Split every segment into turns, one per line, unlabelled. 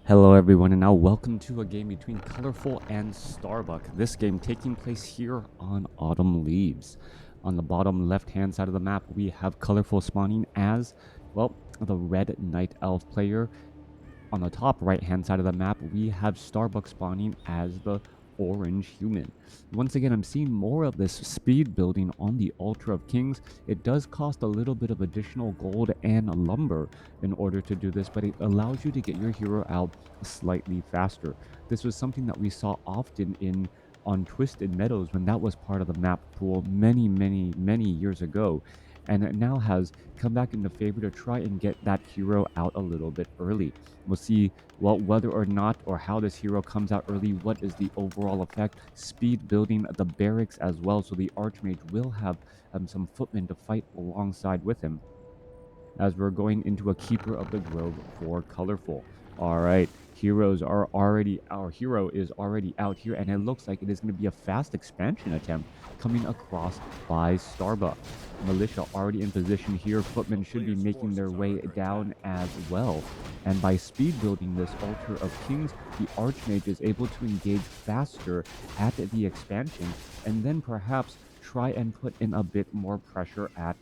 Hello everyone, and now welcome to a game between Colorful and Starbuck. This game taking place here on Autumn Leaves. On the bottom left-hand side of the map, we have Colorful spawning as, well, the Red Night Elf player. On the top right-hand side of the map, we have Starbuck spawning as the Orange Human. Once again, I'm seeing more of this speed building on the Altar of Kings. It does cost a little bit of additional gold and lumber in order to do this, but it allows you to get your hero out slightly faster. This was something that we saw often on Twisted Meadows when that was part of the map pool many years ago, and it now has come back into favor to try and get that hero out a little bit early. We'll see, well, whether or not or how this hero comes out early, what is the overall effect, speed building the barracks as well, so the Archmage will have some footmen to fight alongside with him as we're going into a Keeper of the Grove for Colorful. All right, our hero is already out here, and it looks like it is going to be a fast expansion attempt coming across by Starbuck. Militia already in position here. Footmen should be making their way down as well. And by speed building this Altar of Kings, the Archmage is able to engage faster at the expansion, and then perhaps try and put in a bit more pressure at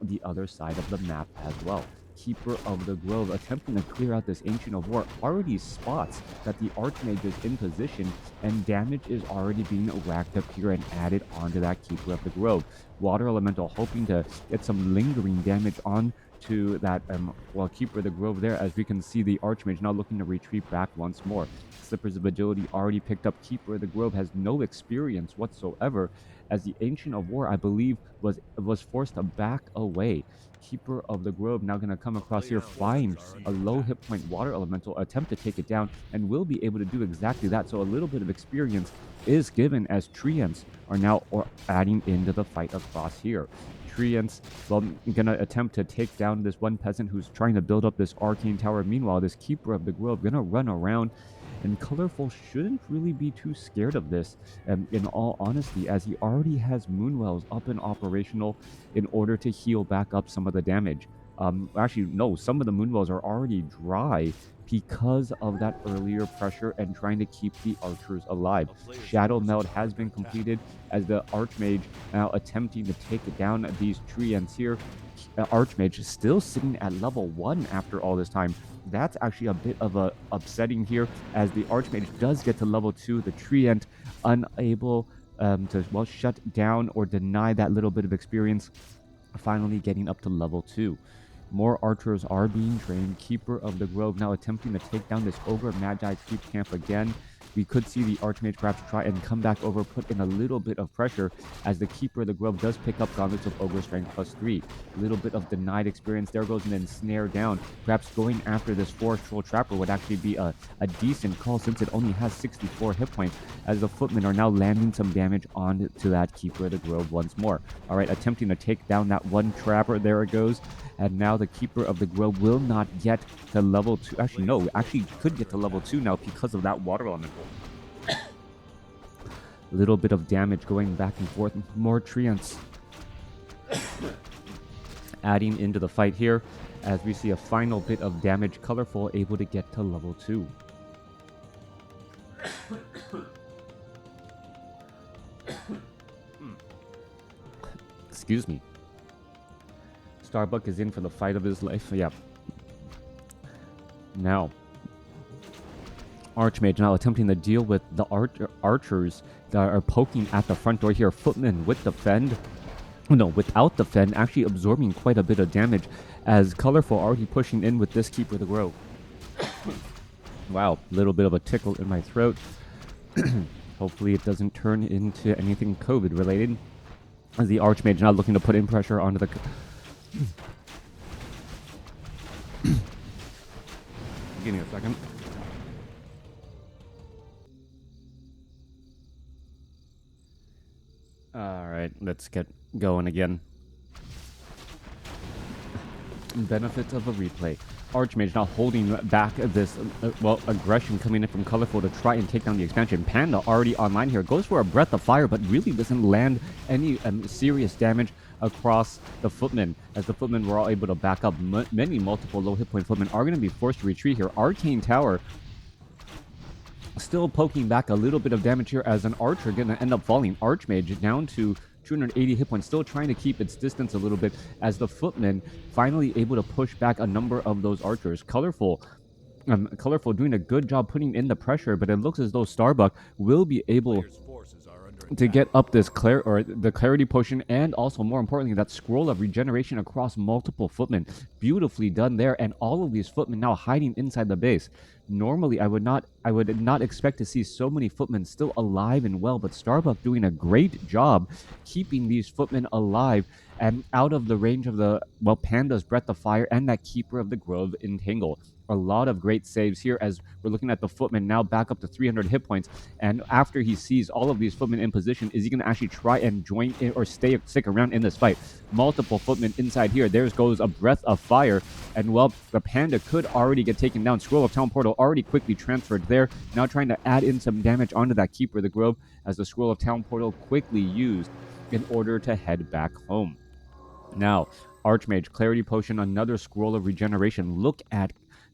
the other side of the map as well. Keeper of the Grove attempting to clear out this Ancient of War already spots that the Archmage is in position, and damage is already being racked up here and added onto that Keeper of the Grove. Water Elemental hoping to get some lingering damage on to that Keeper of the Grove there, as we can see the Archmage now looking to retreat back once more. Slippers of Agility already picked up. Keeper of the Grove has no experience whatsoever, as the Ancient of War, I believe, was forced to back away. Keeper of the Grove now going to come across here, find a low hit point Water Elemental, attempt to take it down, and will be able to do exactly that. So a little bit of experience is given as Treants are now adding into the fight across here. Treants, well, going to attempt to take down this one peasant who's trying to build up this arcane tower. Meanwhile, this Keeper of the Grove going to run around, and Colorful shouldn't really be too scared of this, in all honesty, as he already has Moonwells up and operational in order to heal back up some of the damage. Actually, no, some of the Moonwells are already dry because of that earlier pressure and trying to keep the archers alive. Shadow Meld has been completed as the Archmage now attempting to take down these treants here. Archmage is still sitting at level 1 after all this time. That's actually a bit of a upsetting here, as the Archmage does get to level 2. The Treant unable to, well, shut down or deny that little bit of experience, finally getting up to level 2. More archers are being trained. Keeper of the Grove now attempting to take down this Ogre Magi creep camp again. We could see the Archmage perhaps try and come back over, put in a little bit of pressure, as the Keeper of the Grove does pick up Gauntlets of Ogre Strength +3. A little bit of denied experience. There goes an ensnare down. Perhaps going after this Forest Troll Trapper would actually be a decent call, since it only has 64 hit points, as the Footmen are now landing some damage onto that Keeper of the Grove once more. All right, attempting to take down that one Trapper. There it goes. And now the Keeper of the Grove will not get to level 2. Actually, no, could get to level 2 now because of that Water Elemental. A little bit of damage going back and forth. More Treants adding into the fight here, as we see a final bit of damage. Colorful able to get to level 2. Excuse me. Starbuck is in for the fight of his life. Yeah. Now, Archmage now attempting to deal with the archers that are poking at the front door here. Footmen with defend. No, without defend, actually absorbing quite a bit of damage, as Colorful already pushing in with this Keeper of the Grove. Wow, little bit of a tickle in my throat. Hopefully it doesn't turn into anything COVID related, as the Archmage now looking to put in pressure onto the... Give me a second. All right, let's get going again. Benefits of a replay. Archmage now holding back this, aggression coming in from Colorful to try and take down the expansion. Panda already online here. Goes for a Breath of Fire, but really doesn't land any serious damage across the Footmen, as the Footmen were all able to back up. Multiple low hit point Footmen are going to be forced to retreat here. Arcane Tower Still poking back a little bit of damage here as an archer gonna end up falling. Archmage down to 280 hit points, still trying to keep its distance a little bit as the footman finally able to push back a number of those archers. Colorful doing a good job putting in the pressure, but it looks as though Starbuck will be able to get up this the clarity potion, and also more importantly that scroll of regeneration across multiple footmen. Beautifully done there, and all of these footmen now hiding inside the base. Normally I would not expect to see so many footmen still alive and well, but Starbuck doing a great job keeping these footmen alive and out of the range of the Panda's Breath of Fire and that Keeper of the Grove Entangle. A lot of great saves here as we're looking at the footman now back up to 300 hit points. And after he sees all of these footmen in position, is he going to actually try and join in or stick around in this fight? Multiple footmen inside here. There goes a Breath of Fire. And well, the Panda could already get taken down. Scroll of Town Portal already quickly transferred there. Now trying to add in some damage onto that Keeper of the Grove as the Scroll of Town Portal quickly used in order to head back home. Now, Archmage, Clarity Potion, another Scroll of Regeneration. Look at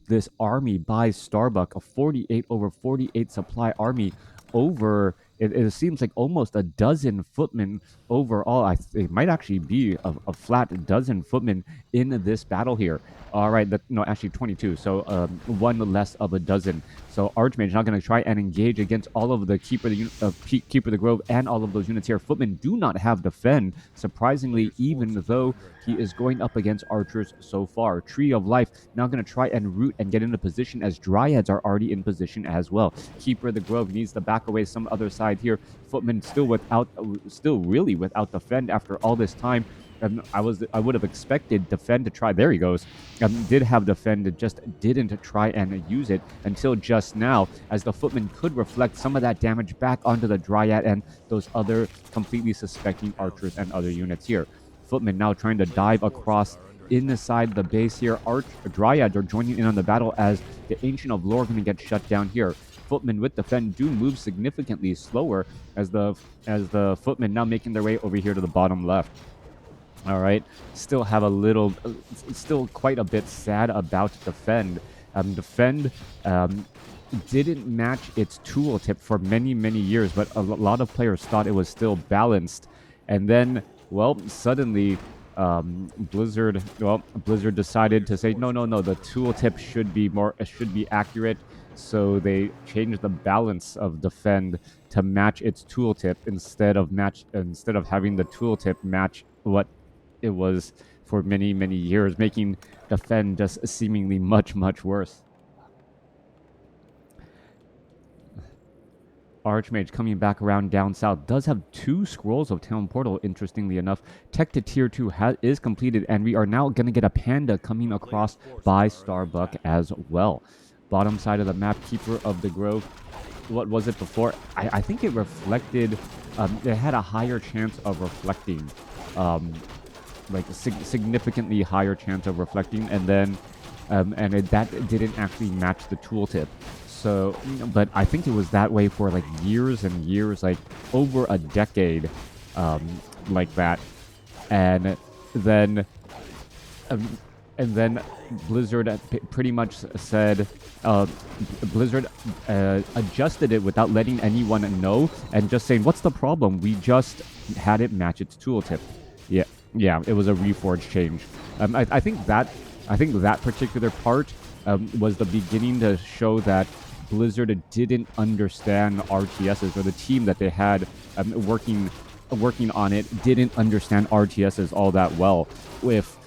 this army by Starbuck, a 48 over 48 supply army over, it seems like almost a dozen footmen overall. It might actually be a flat dozen footmen in this battle here. All right, no, actually 22, so one less of a dozen. So Archmage not going to try and engage against all of the Keeper of the Grove and all of those units here. Footmen do not have defend, surprisingly, even though he is going up against archers so far. Tree of Life now going to try and root and get into position as Dryads are already in position as well. Keeper of the Grove needs to back away some other side here. Footmen still really without defend after all this time. I would have expected defend to try. There he goes. Did have defend, just didn't try and use it until just now, as the footman could reflect some of that damage back onto the Dryad and those other completely suspecting archers and other units here. Footman now trying to dive across inside the base here. Dryads are joining in on the battle as the Ancient of Lore going to get shut down here. Footmen with defend do move significantly slower as the footmen now making their way over here to the bottom left. All right, still quite a bit sad about defend. Defend didn't match its tooltip for many years, but a lot of players thought it was still balanced, and then suddenly Blizzard decided to say no, the tooltip should be accurate. So they changed the balance of defend to match its tooltip instead of having the tooltip match what it was for many years, making defend just seemingly much worse. Archmage coming back around down south does have 2 scrolls of Town Portal, interestingly enough. Tech to tier 2 is completed, and we are now going to get a Panda coming across by Starbuck as well. Bottom side of the map, Keeper of the Grove. What was it before? I think it reflected, it had a higher chance of reflecting, like a significantly higher chance of reflecting, and then that didn't actually match the tooltip. So, but I think it was that way for like years and years, like over a decade, like that. And then Blizzard pretty much said, Blizzard adjusted it without letting anyone know and just saying, what's the problem? We just had it match its tooltip. Yeah, it was a reforge change. I think that particular part was the beginning to show that Blizzard didn't understand RTSs, or the team that they had working on it didn't understand RTSs all that well. If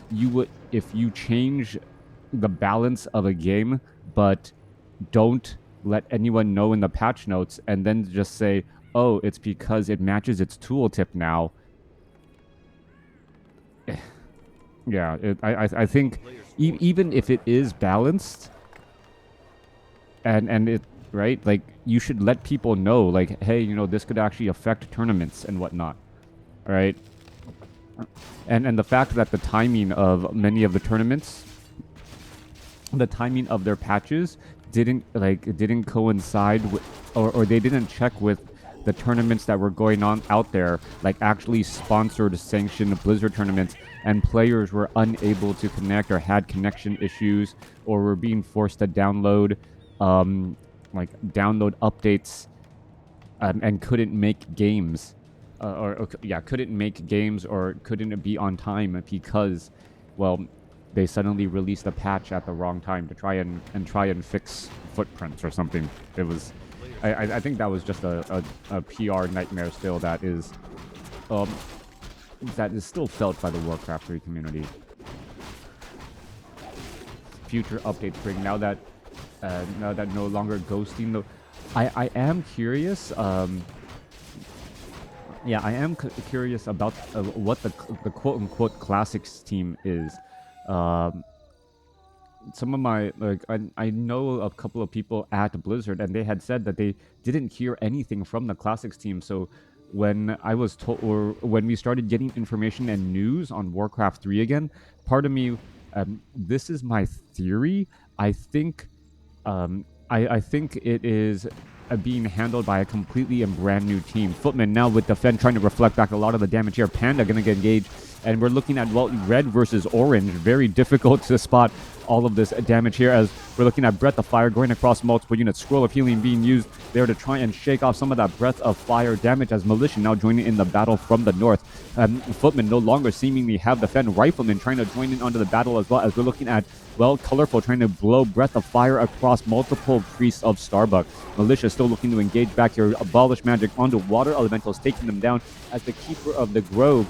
you change the balance of a game but don't let anyone know in the patch notes and then just say, oh, it's because it matches its tooltip now. Yeah, I think even if it is balanced and it, right, like, you should let people know, like, hey, this could actually affect tournaments and whatnot, right? And the fact that the timing of many of the tournaments, the timing of their patches didn't coincide with, or they didn't check with the tournaments that were going on out there, like actually sponsored, sanctioned Blizzard tournaments, and players were unable to connect or had connection issues or were being forced to download like download updates and couldn't make games, couldn't make games or couldn't be on time because, well, they suddenly released a patch at the wrong time to try and fix footprints or something. It was, I think that was just a PR nightmare still that is still felt by the Warcraft 3 community. Future updates bring now that no longer ghosting the. I am curious. Yeah, I am curious about what the quote-unquote classics team is. Some of my I know a couple of people at Blizzard, and they had said that they didn't hear anything from the classics team. So when I was told, or when we started getting information and news on Warcraft 3 again, part of me, this is my theory. I think I think it is being handled by a completely and brand new team. Footman now with Defend trying to reflect back a lot of the damage here. Panda going to get engaged. And we're looking at, well, red versus orange. Very difficult to spot all of this damage here as we're looking at Breath of Fire going across multiple units. Scroll of Healing being used there to try and shake off some of that Breath of Fire damage as Militia now joining in the battle from the north. Footman no longer seemingly have Defend. Rifleman trying to join in onto the battle as well as we're looking at, well, Colorful trying to blow Breath of Fire across multiple Priests of Starbuck. Militia still looking to engage back here. Abolish Magic onto Water Elementals, taking them down as the Keeper of the Grove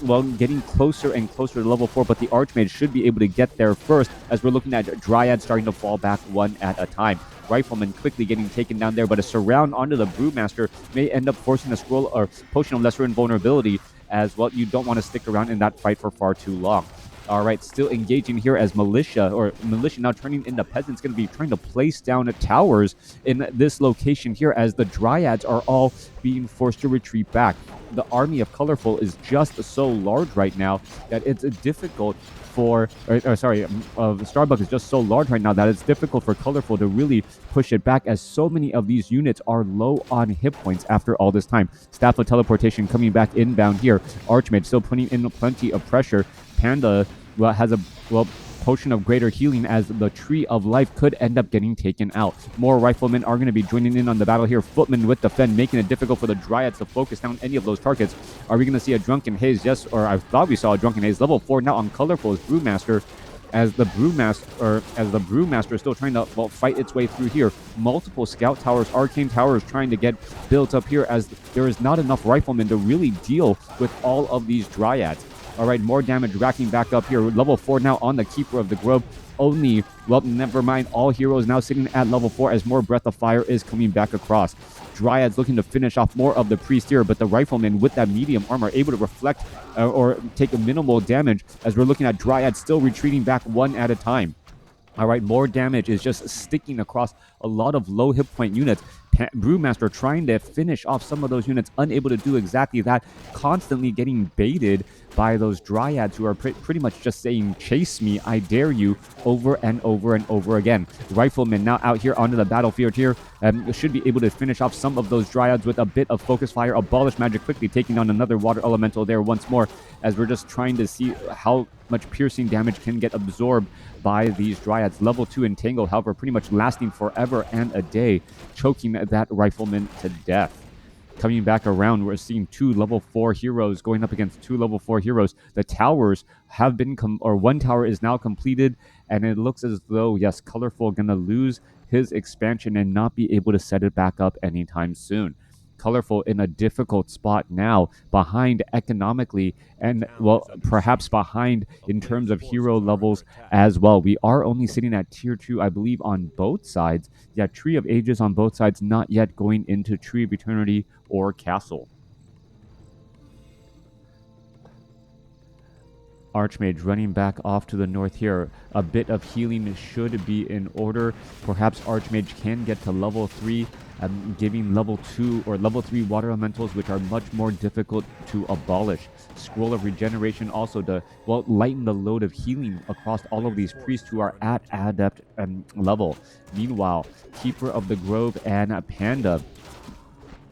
well, getting closer and closer to level 4, but the Archmage should be able to get there first as we're looking at Dryad starting to fall back one at a time. Rifleman quickly getting taken down there, but a surround onto the Brewmaster may end up forcing a scroll or potion of lesser invulnerability as, well, you don't want to stick around in that fight for far too long. All right, still engaging here as Militia now turning into Peasants, going to be trying to place down towers in this location here as the Dryads are all being forced to retreat back. The army of Colorful is just so large right now that it's difficult for, Starbuck is just so large right now that it's difficult for Colorful to really push it back as so many of these units are low on hit points after all this time. Staff of Teleportation coming back inbound here. Archmage still putting in plenty of pressure. Panda, well, has a, well, Potion of Greater Healing as the Tree of Life could end up getting taken out. More Riflemen are going to be joining in on the battle here. Footman with Defend, making it difficult for the Dryads to focus down any of those targets. Are we going to see a Drunken Haze? Yes, or I thought we saw a Drunken Haze. Level 4 now on Colorful is Brewmaster, as the Brewmaster is still trying to, well, fight its way through here. Multiple Scout Towers, Arcane Towers trying to get built up here as there is not enough Riflemen to really deal with all of these Dryads. All right, more damage racking back up here. Level 4 now on the Keeper of the Grove. Only, well, never mind. All heroes now sitting at level 4 as more Breath of Fire is coming back across. Dryads looking to finish off more of the Priest here, but the Riflemen with that medium armor able to reflect or take a minimal damage as we're looking at Dryads still retreating back one at a time. All right, more damage is just sticking across a lot of low hit point units. Brewmaster trying to finish off some of those units, unable to do exactly that, constantly getting baited by those Dryads who are pretty much just saying, chase me, I dare you, over and over and over again. Riflemen now out here onto the battlefield here, should be able to finish off some of those Dryads with a bit of Focus Fire. Abolish Magic quickly taking on another Water Elemental there once more, as we're just trying to see how much piercing damage can get absorbed by these Dryads. Level 2 Entangle, however, pretty much lasting forever and a day, choking that Rifleman to death. Coming back around, we're seeing two level 4 heroes going up against two level 4 heroes. The towers have been, one tower is now completed, and it looks as though, yes, Colorful gonna lose his expansion and not be able to set it back up anytime soon. Colorful in a difficult spot now, behind economically, and, well, perhaps behind in terms of hero levels as well. We are only sitting at tier 2, I believe, on both sides. Yeah, Tree of Ages on both sides, not yet going into Tree of Eternity or Castle. Archmage running back off to the north here. A bit of healing should be in order. Perhaps Archmage can get to level 3, giving level 2 or level 3 water elementals, which are much more difficult to abolish. Scroll of Regeneration also to, well, lighten the load of healing across all of these priests who are at adept level. Meanwhile, Keeper of the Grove and Panda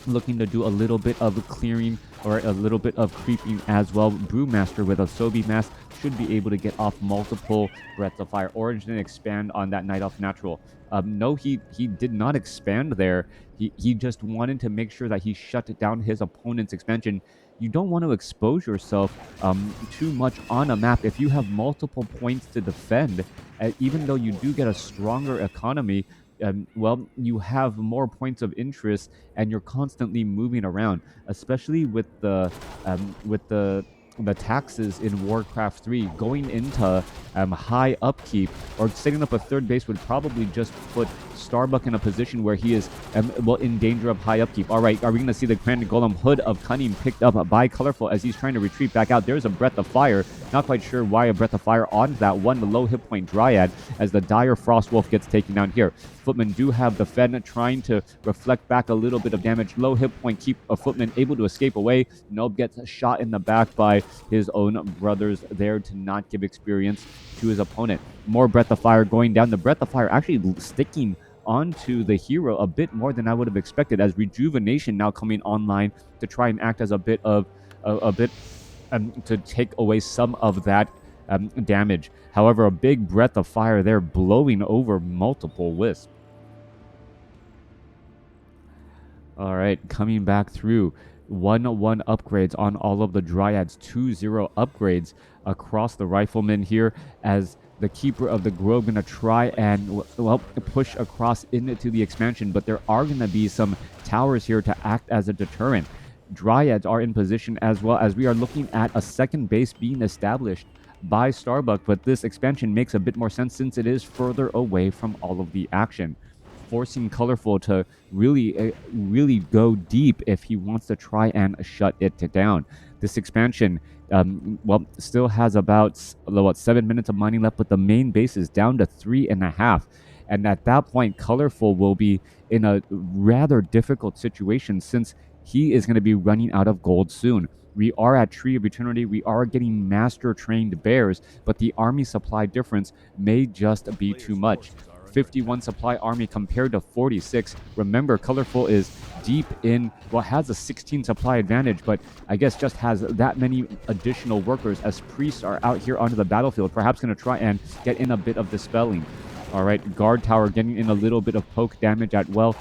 looking to do a little bit of clearing or a little bit of creeping as well. Brewmaster with a Sobi mask should be able to get off multiple Breath of Fire. Orange didn't expand on that Night Elf natural. No, he did not expand there. He just wanted to make sure that he shut down his opponent's expansion. You don't want to expose yourself too much on a map. If you have multiple points to defend, even though you do get a stronger economy, well, you have more points of interest and you're constantly moving around, especially with the taxes in Warcraft 3 going into high upkeep or setting up a third base would probably just put Starbuck in a position where he is well in danger of high upkeep. All right, are we going to see the Grand Golem Hood of Cunning picked up by Colorful as he's trying to retreat back out? There's a Breath of Fire. Not quite sure why a Breath of Fire on that one, the low hit point Dryad as the Dire Frost Wolf gets taken down here. Footmen do have the Fen trying to reflect back a little bit of damage. Low hit point, keep a Footman able to escape away. Nob gets shot in the back by his own brothers there to not give experience to his opponent. More Breath of Fire going down. The Breath of Fire actually sticking onto the hero a bit more than I would have expected, as Rejuvenation now coming online to try and act as a bit to take away some of that damage. However, a big Breath of Fire there blowing over multiple wisps. All right, coming back through. 1-1 upgrades on all of the Dryads, 2-0 upgrades across the Riflemen here, as the Keeper of the Grove going to try and, well, push across into the expansion, but there are going to be some towers here to act as a deterrent. Dryads are in position as well, as we are looking at a second base being established by Starbuck, but this expansion makes a bit more sense since it is further away from all of the action, forcing Colorful to really go deep if he wants to try and shut it down. This expansion, well, still has about 7 minutes of mining left, but the main base is down to 3.5. And at that point, Colorful will be in a rather difficult situation since he is going to be running out of gold soon. We are at Tree of Eternity. We are getting master trained bears, but the army supply difference may just be too much. 51 supply army compared to 46. Remember, Colorful is deep in, well, has a 16 supply advantage, but I guess just has that many additional workers as priests are out here onto the battlefield, perhaps going to try and get in a bit of dispelling. All right, guard tower getting in a little bit of poke damage as well.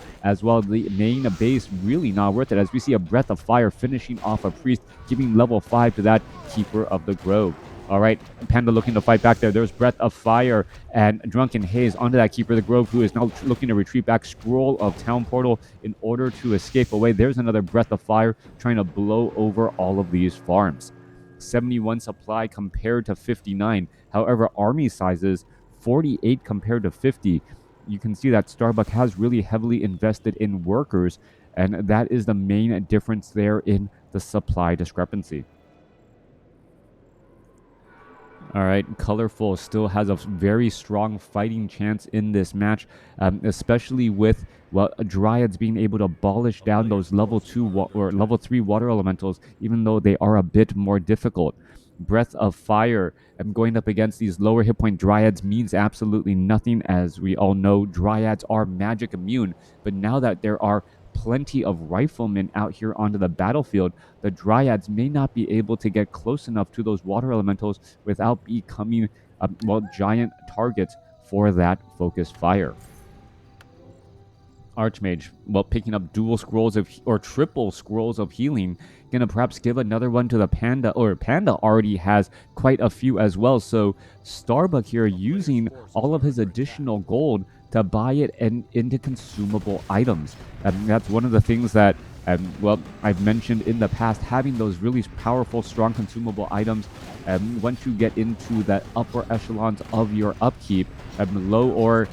The main base really not worth it, as we see a Breath of Fire finishing off a priest, giving level 5 to that Keeper of the Grove. All right, Panda looking to fight back there. There's Breath of Fire and Drunken Haze onto that Keeper of the Grove, who is now looking to retreat back. Scroll of Town Portal in order to escape away. There's another Breath of Fire trying to blow over all of these farms. 71 supply compared to 59. However, army sizes 48 compared to 50. You can see that Starbuck has really heavily invested in workers, and that is the main difference there in the supply discrepancy. All right, Colorful still has a very strong fighting chance in this match, especially with, well, Dryads being able to abolish down those level 2 or level 3 water elementals, even though they are a bit more difficult. Breath of Fire going up against these lower hit point Dryads means absolutely nothing. As we all know, Dryads are magic immune, but now that there are plenty of riflemen out here onto the battlefield, the Dryads may not be able to get close enough to those water elementals without becoming well, giant targets for that focused fire. Archmage, well, picking up dual scrolls of or triple scrolls of healing, gonna perhaps give another one to the Panda, or Panda already has quite a few as well. So Starbuck here using all of his additional gold to buy it and into consumable items. And that's one of the things that, well, I've mentioned in the past, having those really powerful, strong consumable items. Once you get into the upper echelons of your upkeep, low or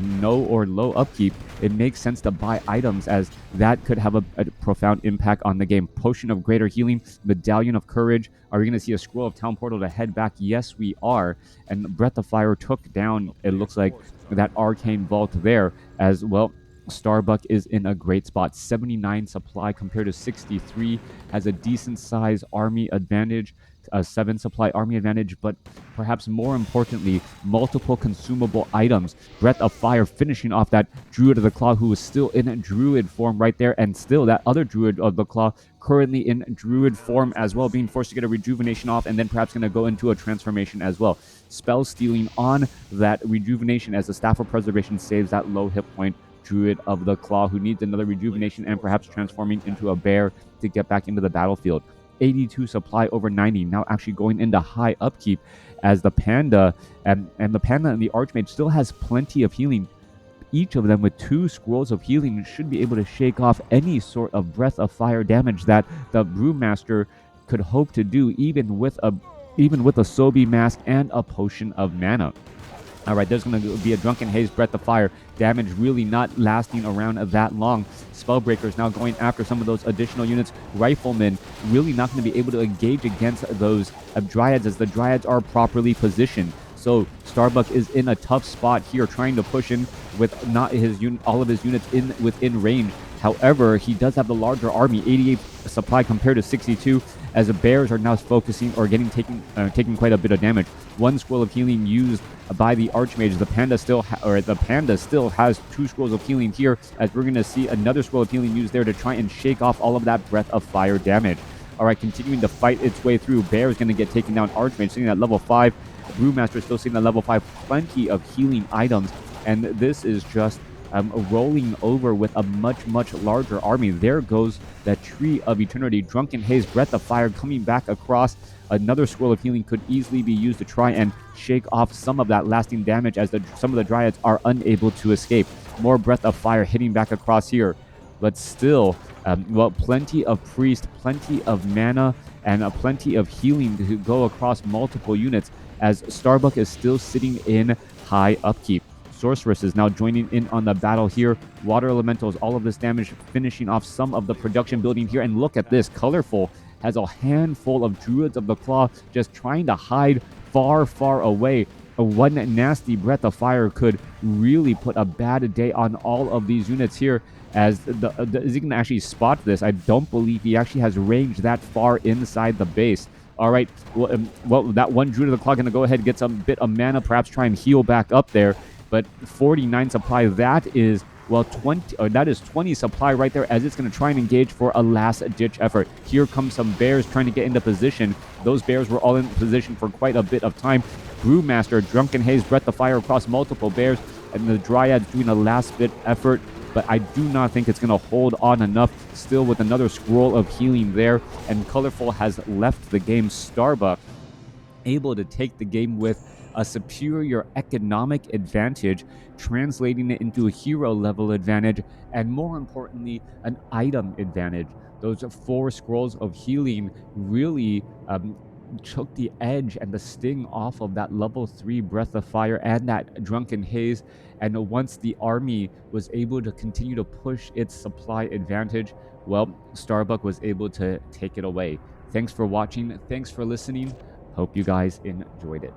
no or low upkeep, it makes sense to buy items, as that could have a profound impact on the game. Potion of Greater Healing, Medallion of Courage. Are we going to see a Scroll of Town Portal to head back? Yes, we are. And Breath of Fire took down, it looks like, that Arcane Vault there as well. Starbuck is in a great spot. 79 supply compared to 63, has a decent size army advantage a 7 supply army advantage, but perhaps more importantly, multiple consumable items. Breath of Fire finishing off that Druid of the Claw who is still in Druid form right there, and still that other Druid of the Claw currently in Druid form as well, being forced to get a rejuvenation off, and then perhaps going to go into a transformation as well. Spell stealing on that rejuvenation as the Staff of Preservation saves that low hit point Druid of the Claw who needs another rejuvenation and perhaps transforming into a bear to get back into the battlefield. 82 supply over 90, now actually going into high upkeep as the Panda and the Panda and the Archmage still has plenty of healing. Each of them with 2 scrolls of healing should be able to shake off any sort of Breath of Fire damage that the Brewmaster could hope to do, even with a Sobi Mask and a Potion of Mana. Alright, there's going to be a Drunken Haze, Breath of Fire. Damage really not lasting around that long. Spellbreakers now going after some of those additional units. Riflemen really not going to be able to engage against those Dryads as the Dryads are properly positioned. So Starbuck is in a tough spot here, trying to push in with not all of his units within range. However, he does have the larger army, 88 supply compared to 62, as the bears are now focusing or taking quite a bit of damage. 1 scroll of healing used by the Archmage. The Panda still has 2 scrolls of healing here, as we're going to see another scroll of healing used there to try and shake off all of that Breath of Fire damage. All right, continuing to fight its way through. Bear is going to get taken down. Archmage sitting at level 5. Brewmaster still sitting at level 5. Plenty of healing items, and this is just rolling over with a much larger army. There goes the Tree of Eternity. Drunken Haze, Breath of Fire coming back across. Another scroll of healing could easily be used to try and shake off some of that lasting damage as some of the Dryads are unable to escape. More Breath of Fire hitting back across here, but still, plenty of Priest, plenty of mana, and plenty of healing to go across multiple units as Starbuck is still sitting in high upkeep. Sorceress is now joining in on the battle here. Water Elementals, all of this damage finishing off some of the production building here. And look at this, Colorful has a handful of Druids of the Claw just trying to hide far away. One nasty Breath of Fire could really put a bad day on all of these units here, as is he going to actually spot this? I don't believe he actually has range that far inside the base. All right, well, that one Druid of the Claw going to go ahead and get some bit of mana, perhaps try and heal back up there. But 49 supply, that is 20 supply right there, as it's going to try and engage for a last-ditch effort. Here comes some bears trying to get into position. Those bears were all in position for quite a bit of time. Brewmaster, Drunken Haze, Breath of Fire across multiple bears, and the Dryads doing a last-bit effort. But I do not think it's going to hold on enough. Still with another scroll of healing there, and Colorful has left the game. Starbuck able to take the game with a superior economic advantage, translating it into a hero level advantage, and more importantly, an item advantage. Those 4 scrolls of healing really took the edge and the sting off of that level 3 Breath of Fire and that Drunken Haze. And once the army was able to continue to push its supply advantage, well, Starbuck was able to take it away. Thanks for watching. Thanks for listening. Hope you guys enjoyed it.